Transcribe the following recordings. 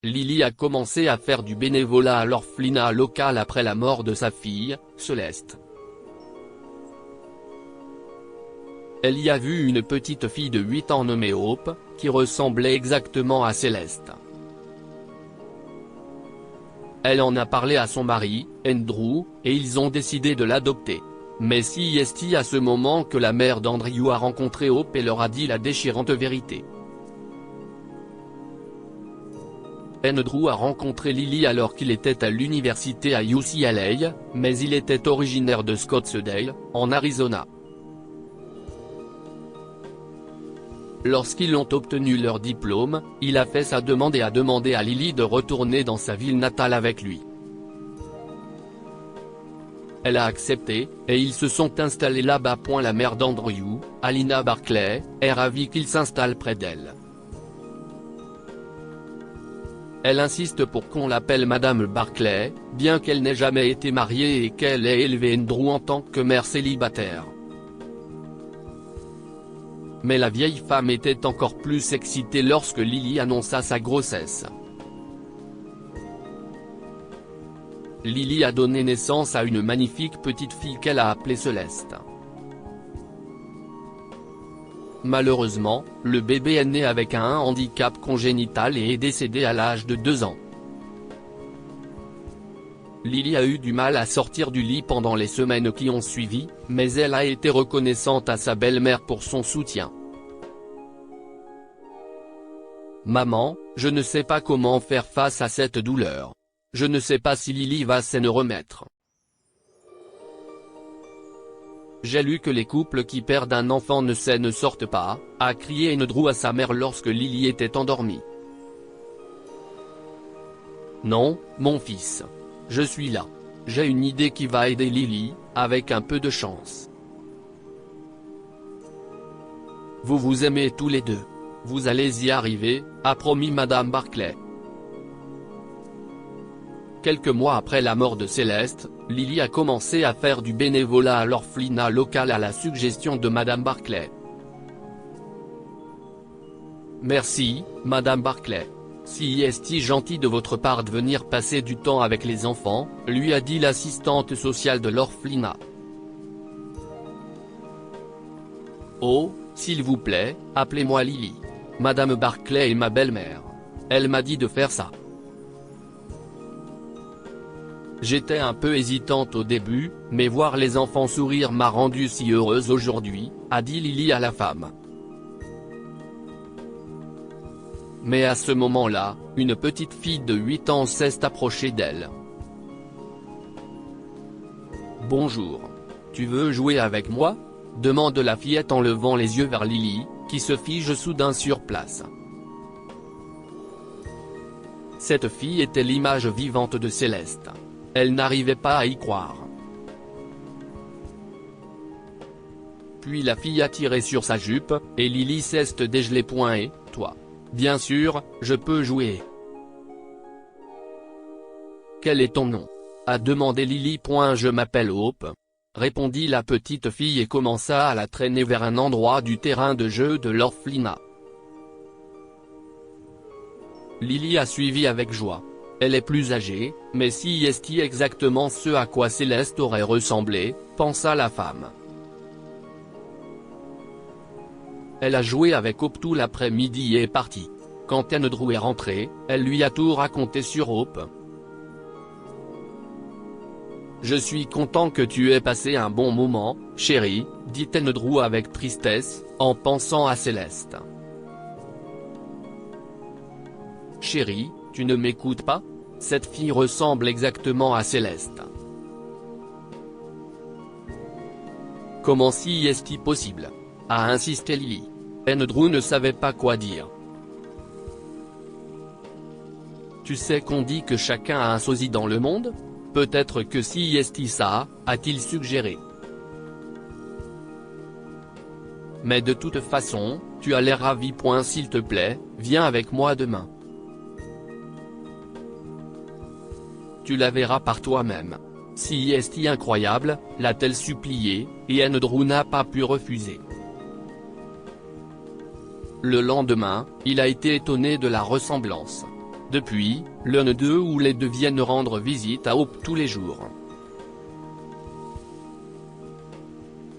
Lily a commencé à faire du bénévolat à l'orphelinat local après la mort de sa fille, Céleste. Elle y a vu une petite fille de 8 ans nommée Hope, qui ressemblait exactement à Céleste. Elle en a parlé à son mari, Andrew, et ils ont décidé de l'adopter. Mais c'est à ce moment que la mère d'Andrew a rencontré Hope et leur a dit la déchirante vérité. Andrew a rencontré Lily alors qu'il était à l'université à UCLA, mais il était originaire de Scottsdale, en Arizona. Lorsqu'ils ont obtenu leur diplôme, il a fait sa demande et a demandé à Lily de retourner dans sa ville natale avec lui. Elle a accepté, et ils se sont installés là-bas. La mère d'Andrew, Alina Barclay, est ravie qu'il s'installe près d'elle. Elle insiste pour qu'on l'appelle Madame Barclay, bien qu'elle n'ait jamais été mariée et qu'elle ait élevé Andrew en tant que mère célibataire. Mais la vieille femme était encore plus excitée lorsque Lily annonça sa grossesse. Lily a donné naissance à une magnifique petite fille qu'elle a appelée Céleste. Malheureusement, le bébé est né avec un handicap congénital et est décédé à l'âge de 2 ans. Lily a eu du mal à sortir du lit pendant les semaines qui ont suivi, mais elle a été reconnaissante à sa belle-mère pour son soutien. « Maman, je ne sais pas comment faire face à cette douleur. Je ne sais pas si Lily va s'en remettre. J'ai lu que les couples qui perdent un enfant ne sortent pas », a crié Andrew à sa mère lorsque Lily était endormie. « Non, mon fils. Je suis là. J'ai une idée qui va aider Lily, avec un peu de chance. Vous vous aimez tous les deux. Vous allez y arriver, a promis Madame Barclay. » Quelques mois après la mort de Céleste, Lily a commencé à faire du bénévolat à l'orphelinat local à la suggestion de Madame Barclay. « Merci, Madame Barclay. C'est gentil de votre part de venir passer du temps avec les enfants, » lui a dit l'assistante sociale de l'orphelinat. « Oh, s'il vous plaît, appelez-moi Lily. Madame Barclay est ma belle-mère. Elle m'a dit de faire ça. J'étais un peu hésitante au début, mais voir les enfants sourire m'a rendue si heureuse aujourd'hui, » a dit Lily à la femme. Mais à ce moment-là, une petite fille de 8 ans s'est approchée d'elle. « Bonjour. Tu veux jouer avec moi ?» demande la fillette en levant les yeux vers Lily, qui se fige soudain sur place. Cette fille était l'image vivante de Céleste. Elle n'arrivait pas à y croire. Puis la fille a tiré sur sa jupe, et Lily s'est dégelée. Et « Toi. Bien sûr, je peux jouer. » « Quel est ton nom ?» a demandé Lily. « Je m'appelle Hope. » répondit la petite fille et commença à la traîner vers un endroit du terrain de jeu de l'orphelinat. Lily a suivi avec joie. Elle est plus âgée, mais c'est exactement ce à quoi Céleste aurait ressemblé, pensa la femme. Elle a joué avec Hope tout l'après-midi et est partie. Quand Andrew est rentré, elle lui a tout raconté sur Hope. « Je suis content que tu aies passé un bon moment, chérie, » dit Andrew avec tristesse, en pensant à Céleste. « Chérie, tu ne m'écoutes pas ? Cette fille ressemble exactement à Céleste. » « Comment est-il possible ?» a insisté Lily. Andrew ne savait pas quoi dire. « Tu sais qu'on dit que chacun a un sosie dans le monde ? Peut-être que c'est ça, a-t-il suggéré. « Mais de toute façon, tu as l'air ravi. S'il te plaît, viens avec moi demain. Tu la verras par toi-même. » C'est incroyable, l'a-t-elle supplié, et Andrew n'a pas pu refuser. Le lendemain, il a été étonné de la ressemblance. Depuis, l'un d'eux ou les deux viennent rendre visite à Hope tous les jours.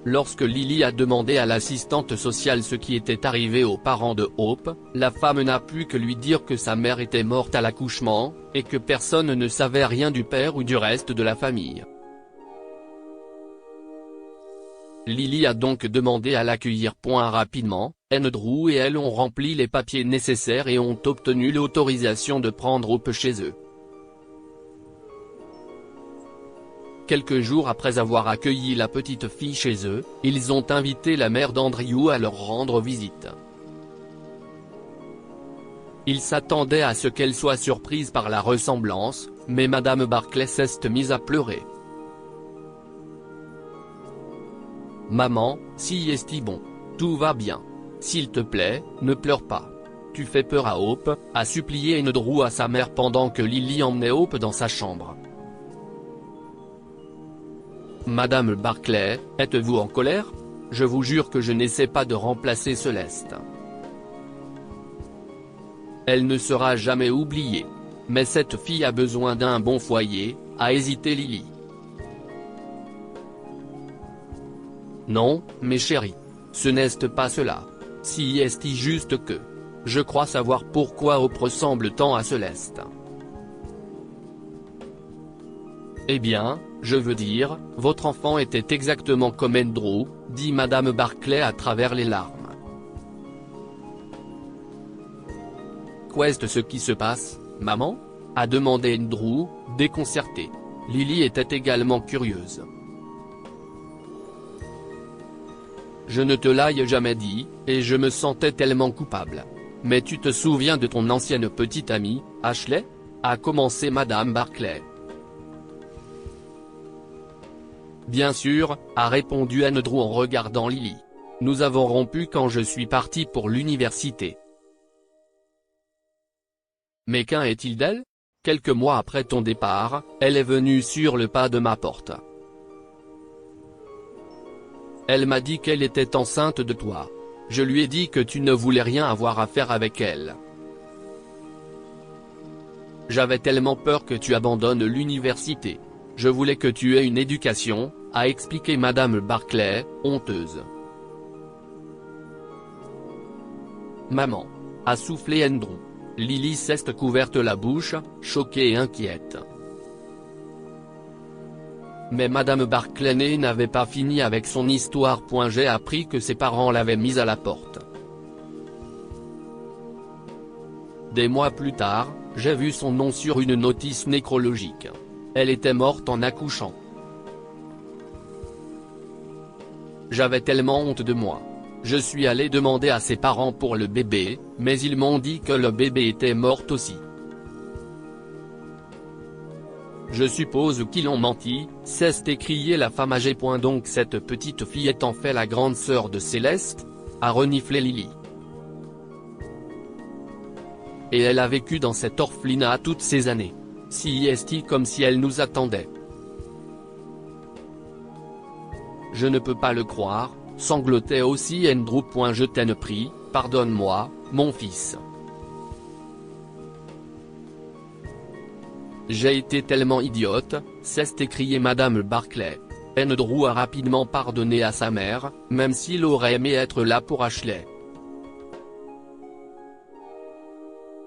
Lorsque Lily a demandé à l'assistante sociale ce qui était arrivé aux parents de Hope, la femme n'a pu que lui dire que sa mère était morte à l'accouchement, et que personne ne savait rien du père ou du reste de la famille. Lily a donc demandé à l'accueillir. Rapidement, Andrew et elle ont rempli les papiers nécessaires et ont obtenu l'autorisation de prendre Hope chez eux. Quelques jours après avoir accueilli la petite fille chez eux, ils ont invité la mère d'Andrew à leur rendre visite. Ils s'attendaient à ce qu'elle soit surprise par la ressemblance, mais Madame Barclay s'est mise à pleurer. « Maman, si est bon. Tout va bien. S'il te plaît, ne pleure pas. Tu fais peur à Hope », a supplié Andrew à sa mère pendant que Lily emmenait Hope dans sa chambre. « Madame Barclay, êtes-vous en colère? Je vous jure que je n'essaie pas de remplacer Céleste. Elle ne sera jamais oubliée. Mais cette fille a besoin d'un bon foyer », a hésité Lily. « Non, mes chéris. Ce n'est pas cela. Si est juste que. Je crois savoir pourquoi Hope ressemble tant à Céleste. Eh bien, je veux dire, votre enfant était exactement comme Andrew, dit Madame Barclay à travers les larmes. Qu'est ce qui se passe, maman? A demandé Andrew, déconcerté. Lily était également curieuse. Je ne te l'ai jamais dit, et je me sentais tellement coupable. Mais tu te souviens de ton ancienne petite amie, Ashley? A commencé Madame Barclay. Bien sûr, a répondu Andrew en regardant Lily. Nous avons rompu quand je suis parti pour l'université. Mais qu'en est-il d'elle? Quelques mois après ton départ, elle est venue sur le pas de ma porte. Elle m'a dit qu'elle était enceinte de toi. Je lui ai dit que tu ne voulais rien avoir à faire avec elle. J'avais tellement peur que tu abandonnes l'université. Je voulais que tu aies une éducation, a expliqué Madame Barclay, honteuse. Maman. A soufflé Andrew. Lily s'est couverte la bouche, choquée et inquiète. Mais Madame Barclay n'avait pas fini avec son histoire. J'ai appris que ses parents l'avaient mise à la porte. Des mois plus tard, j'ai vu son nom sur une notice nécrologique. Elle était morte en accouchant. J'avais tellement honte de moi. Je suis allé demander à ses parents pour le bébé, mais ils m'ont dit que le bébé était mort aussi. Je suppose qu'ils ont menti, s'est écriée la femme âgée. Donc cette petite fille est en fait la grande sœur de Céleste? A reniflé Lily. Et elle a vécu dans cet orphelinat toutes ces années. Si est-il comme si elle nous attendait? Je ne peux pas le croire, sanglotait aussi Andrew. Je t'en prie, pardonne-moi, mon fils. J'ai été tellement idiote, s'est écriée Madame Barclay. Andrew a rapidement pardonné à sa mère, même s'il aurait aimé être là pour Ashley.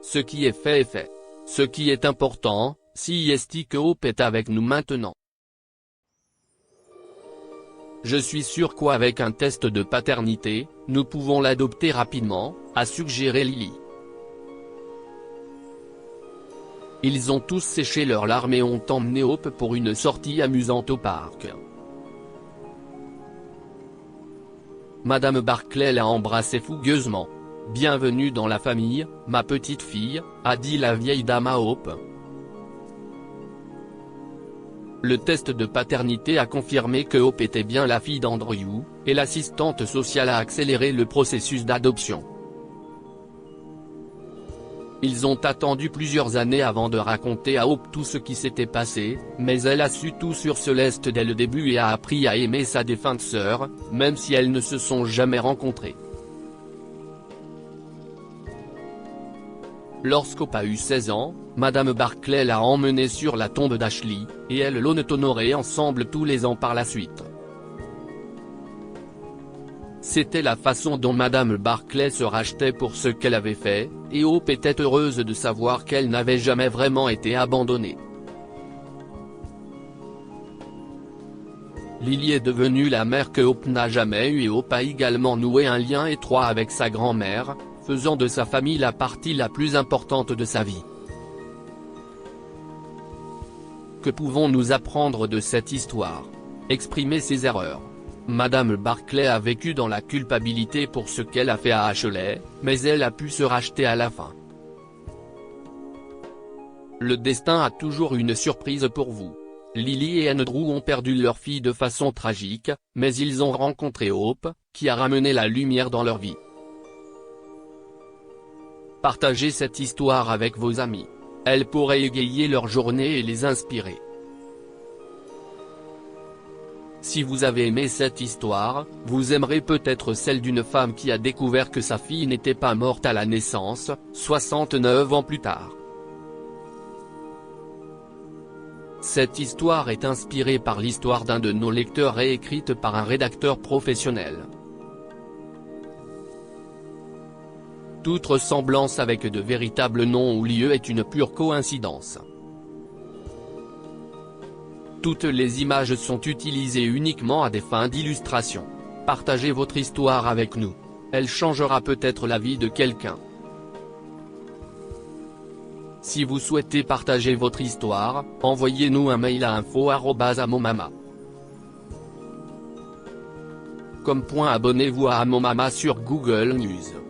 Ce qui est fait est fait. Ce qui est important, si est que Hope est avec nous maintenant. Je suis sûr qu'avec un test de paternité, nous pouvons l'adopter rapidement, a suggéré Lily. Ils ont tous séché leurs larmes et ont emmené Hope pour une sortie amusante au parc. Madame Barclay l'a embrassée fougueusement. « Bienvenue dans la famille, ma petite fille », a dit la vieille dame à Hope. Le test de paternité a confirmé que Hope était bien la fille d'Andrew, et l'assistante sociale a accéléré le processus d'adoption. Ils ont attendu plusieurs années avant de raconter à Hope tout ce qui s'était passé, mais elle a su tout sur Céleste dès le début et a appris à aimer sa défunte sœur, même si elles ne se sont jamais rencontrées. Lorsqu'Hope a eu 16 ans, Madame Barclay l'a emmenée sur la tombe d'Ashley, et elles l'ont honoré ensemble tous les ans par la suite. C'était la façon dont Madame Barclay se rachetait pour ce qu'elle avait fait, et Hope était heureuse de savoir qu'elle n'avait jamais vraiment été abandonnée. Lily est devenue la mère que Hope n'a jamais eue et Hope a également noué un lien étroit avec sa grand-mère, faisant de sa famille la partie la plus importante de sa vie. Que pouvons-nous apprendre de cette histoire? Exprimer ses erreurs. Madame Barclay a vécu dans la culpabilité pour ce qu'elle a fait à Ashley, mais elle a pu se racheter à la fin. Le destin a toujours une surprise pour vous. Lily et Andrew ont perdu leur fille de façon tragique, mais ils ont rencontré Hope, qui a ramené la lumière dans leur vie. Partagez cette histoire avec vos amis. Elle pourrait égayer leur journée et les inspirer. Si vous avez aimé cette histoire, vous aimerez peut-être celle d'une femme qui a découvert que sa fille n'était pas morte à la naissance, 69 ans plus tard. Cette histoire est inspirée par l'histoire d'un de nos lecteurs et écrite par un rédacteur professionnel. Toute ressemblance avec de véritables noms ou lieux est une pure coïncidence. Toutes les images sont utilisées uniquement à des fins d'illustration. Partagez votre histoire avec nous. Elle changera peut-être la vie de quelqu'un. Si vous souhaitez partager votre histoire, envoyez-nous un mail à info@amomama.com. Abonnez-vous à Amomama sur Google News.